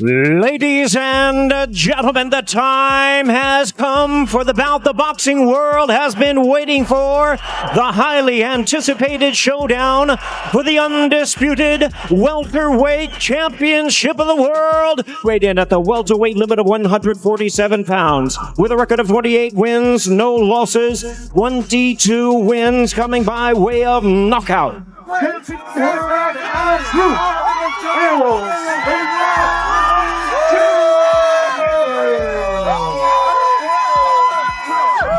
Ladies and gentlemen, the time has come for the bout the boxing world has been waiting for. The highly anticipated showdown for the undisputed welterweight championship of the world. Weighed in at the welterweight limit of 147 pounds. With a record of 28 wins, no losses, 22 wins coming by way of knockout.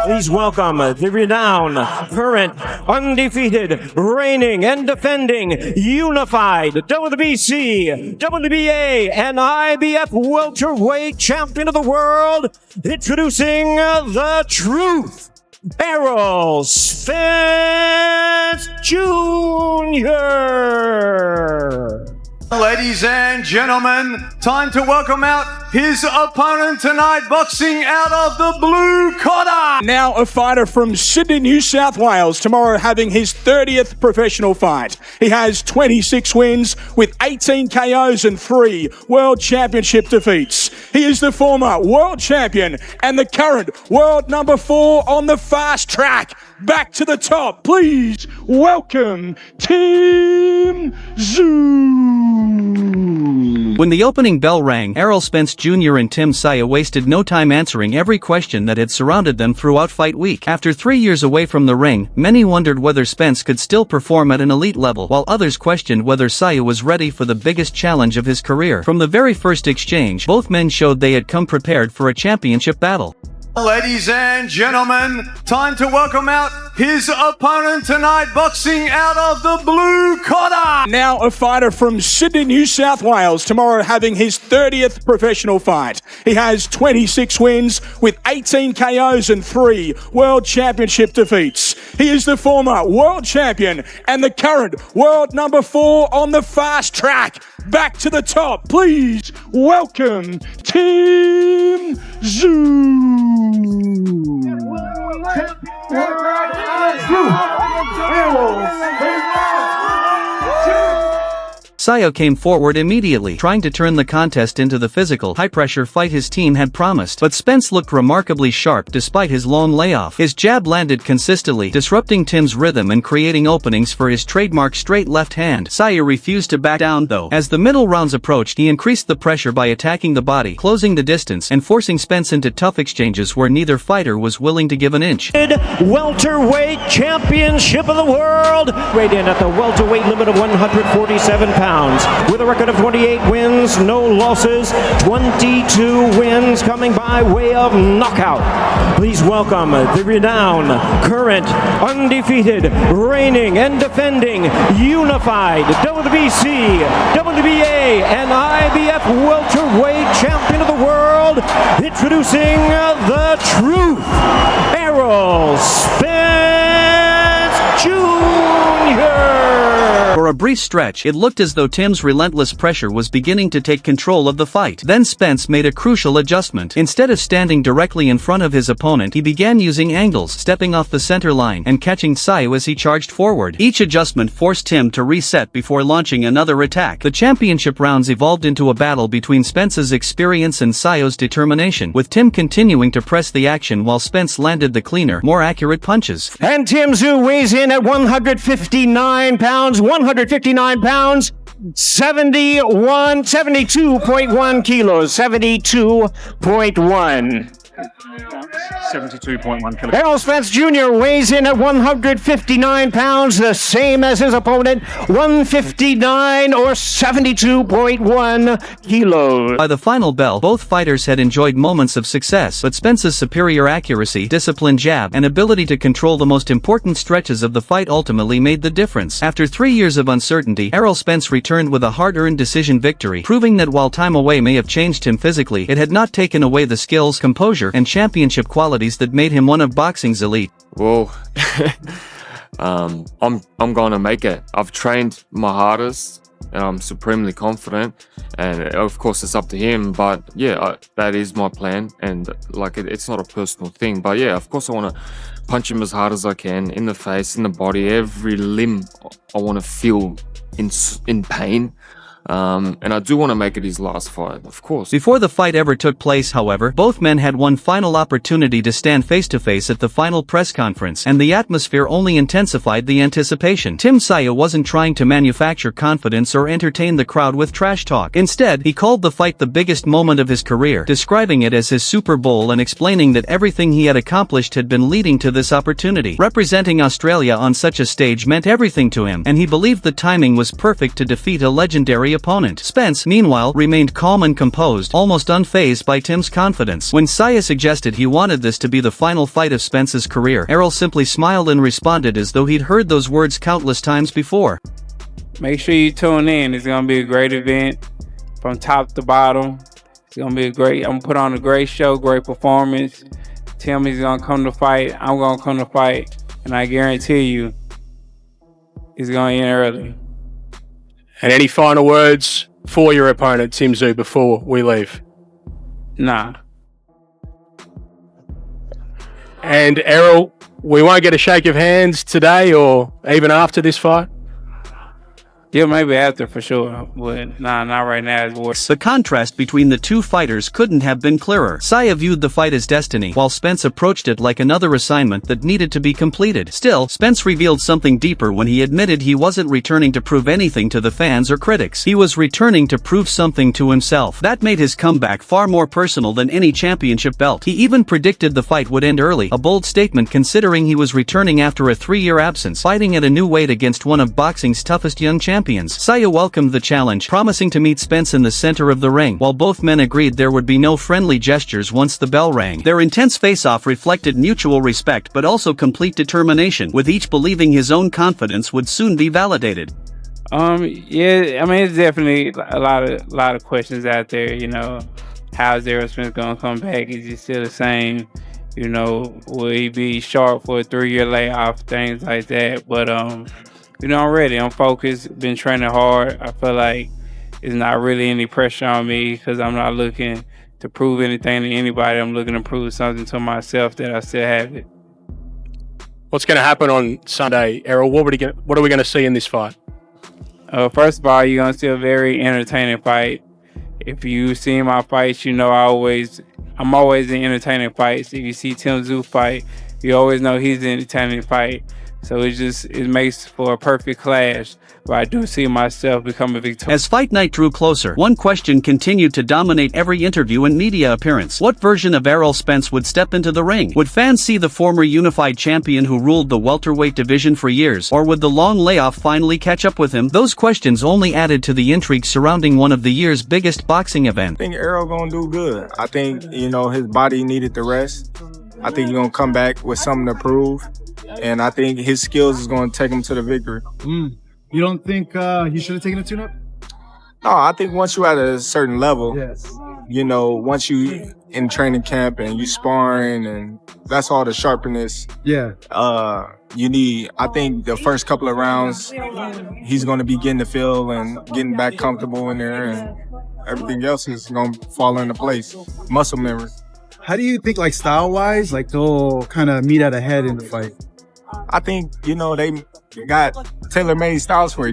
Please welcome the renowned, current, undefeated, reigning and defending, unified WBC, WBA, and IBF welterweight champion of the world, introducing the truth, Errol Spence Jr. Ladies and gentlemen, time to welcome out his opponent tonight, boxing out of the blue corner. Now a fighter from Sydney, New South Wales, tomorrow having his 30th professional fight. He has 26 wins with 18 KOs and 3 World Championship defeats. He is the former world champion and the current world number 4 on the fast track. Back to the top, please welcome Tszyu. When the opening bell rang, Errol Spence Jr. and Tszyu wasted no time answering every question that had surrounded them throughout fight week. After 3 years away from the ring, many wondered whether Spence could still perform at an elite level, while others questioned whether Tszyu was ready for the biggest challenge of his career. From the very first exchange, both men showed they had come prepared for a championship battle. Ladies and gentlemen, time to welcome out his opponent tonight, boxing out of the blue corner. Now a fighter from Sydney, New South Wales, tomorrow having his 30th professional fight. He has 26 wins with 18 KOs and 3 World Championship defeats. He is the former world champion and the current world number 4 on the fast track. Back to the top, please welcome Tszyu. Tszyu came forward immediately, trying to turn the contest into the physical, high-pressure fight his team had promised. But Spence looked remarkably sharp despite his long layoff. His jab landed consistently, disrupting Tim's rhythm and creating openings for his trademark straight left hand. Tszyu refused to back down though. As the middle rounds approached, he increased the pressure by attacking the body, closing the distance, and forcing Spence into tough exchanges where neither fighter was willing to give an inch. Welterweight championship of the world. Weighed in at the welterweight limit of 147 pounds. With a record of 28 wins, no losses, 22 wins coming by way of knockout. Please welcome the renowned, current, undefeated, reigning and defending, unified WBC, WBA, and IBF welterweight champion of the world, introducing the truth, Errol Spence Jr. For a brief stretch, it looked as though Tim's relentless pressure was beginning to take control of the fight. Then Spence made a crucial adjustment. Instead of standing directly in front of his opponent, he began using angles, stepping off the center line, and catching Tszyu as he charged forward. Each adjustment forced Tim to reset before launching another attack. The championship rounds evolved into a battle between Spence's experience and Tsyu's determination, with Tim continuing to press the action while Spence landed the cleaner, more accurate punches. And Tszyu weighs in at 159 pounds, 72.1 kilos, 72.1. 72.1 kilos. Errol Spence Jr. weighs in at 159 pounds, the same as his opponent, 159 or 72.1 kilos. By the final bell, both fighters had enjoyed moments of success, but Spence's superior accuracy, disciplined jab, and ability to control the most important stretches of the fight ultimately made the difference. After 3 years of uncertainty, Errol Spence returned with a hard-earned decision victory, proving that while time away may have changed him physically, it had not taken away the skills, composure, and championship qualities that made him one of boxing's elite. Well, I'm gonna make it. I've trained my hardest and I'm supremely confident, and of course it's up to him, but yeah, that is my plan, and like it's not a personal thing, but yeah, of course I want to punch him as hard as I can, in the face, in the body, every limb I want to feel in pain. And I do want to make it his last fight, of course. Before the fight ever took place, however, both men had one final opportunity to stand face-to-face at the final press conference, and the atmosphere only intensified the anticipation. Tszyu wasn't trying to manufacture confidence or entertain the crowd with trash talk. Instead, he called the fight the biggest moment of his career, describing it as his Super Bowl and explaining that everything he had accomplished had been leading to this opportunity. Representing Australia on such a stage meant everything to him, and he believed the timing was perfect to defeat a legendary opponent. Spence, meanwhile, remained calm and composed, almost unfazed by Tim's confidence. When Tszyu suggested he wanted this to be the final fight of Spence's career, Errol simply smiled and responded as though he'd heard those words countless times before. Make sure you tune in. It's going to be a great event from top to bottom. It's going to be I'm going to put on a great show, great performance. Tim is going to come to fight. I'm going to come to fight. And I guarantee you, it's going to end early. And any final words for your opponent, Tszyu, before we leave? Nah. And Errol, we won't get a shake of hands today or even after this fight? Yeah, maybe after for sure, but nah, not right now. The contrast between the two fighters couldn't have been clearer. Tszyu viewed the fight as destiny, while Spence approached it like another assignment that needed to be completed. Still, Spence revealed something deeper when he admitted he wasn't returning to prove anything to the fans or critics. He was returning to prove something to himself. That made his comeback far more personal than any championship belt. He even predicted the fight would end early, a bold statement considering he was returning after a 3-year absence, fighting at a new weight against one of boxing's toughest young champions. Tszyu welcomed the challenge, promising to meet Spence in the center of the ring, while both men agreed there would be no friendly gestures once the bell rang. Their intense face-off reflected mutual respect but also complete determination, with each believing his own confidence would soon be validated. Yeah, I mean, it's definitely a lot of questions out there, you know. How's Errol Spence gonna come back? Is he still the same? You know, will he be sharp for a 3-year layoff? Things like that. But you know, I'm ready. I'm focused. Been training hard. I feel like it's not really any pressure on me because I'm not looking to prove anything to anybody. I'm looking to prove something to myself that I still have it. What's going to happen on Sunday, Errol? What are we going to see in this fight? First of all, you're going to see a very entertaining fight. If you see my fights, you know I'm always in entertaining fights. If you see Tszyu fight, you always know he's in entertaining fight. So it makes for a perfect clash, but I do see myself becoming victorious. As fight night drew closer, one question continued to dominate every interview and media appearance. What version of Errol Spence would step into the ring? Would fans see the former unified champion who ruled the welterweight division for years, or would the long layoff finally catch up with him? Those questions only added to the intrigue surrounding one of the year's biggest boxing events. I think Errol gonna do good. I think, you know, his body needed the rest. I think he's gonna come back with something to prove. And I think his skills is going to take him to the victory. You don't think he should have taken a tune-up? No, I think once you're at a certain level, Yes. you know, once you in training camp and you sparring and that's all the sharpness Yeah. you need. I think the first couple of rounds, he's going to be getting the feel and getting back comfortable in there, and everything else is going to fall into place. Muscle memory. How do you think, like, style-wise, like, they'll kind of meet at a head in the fight? I think, you know, they got tailor-made styles for each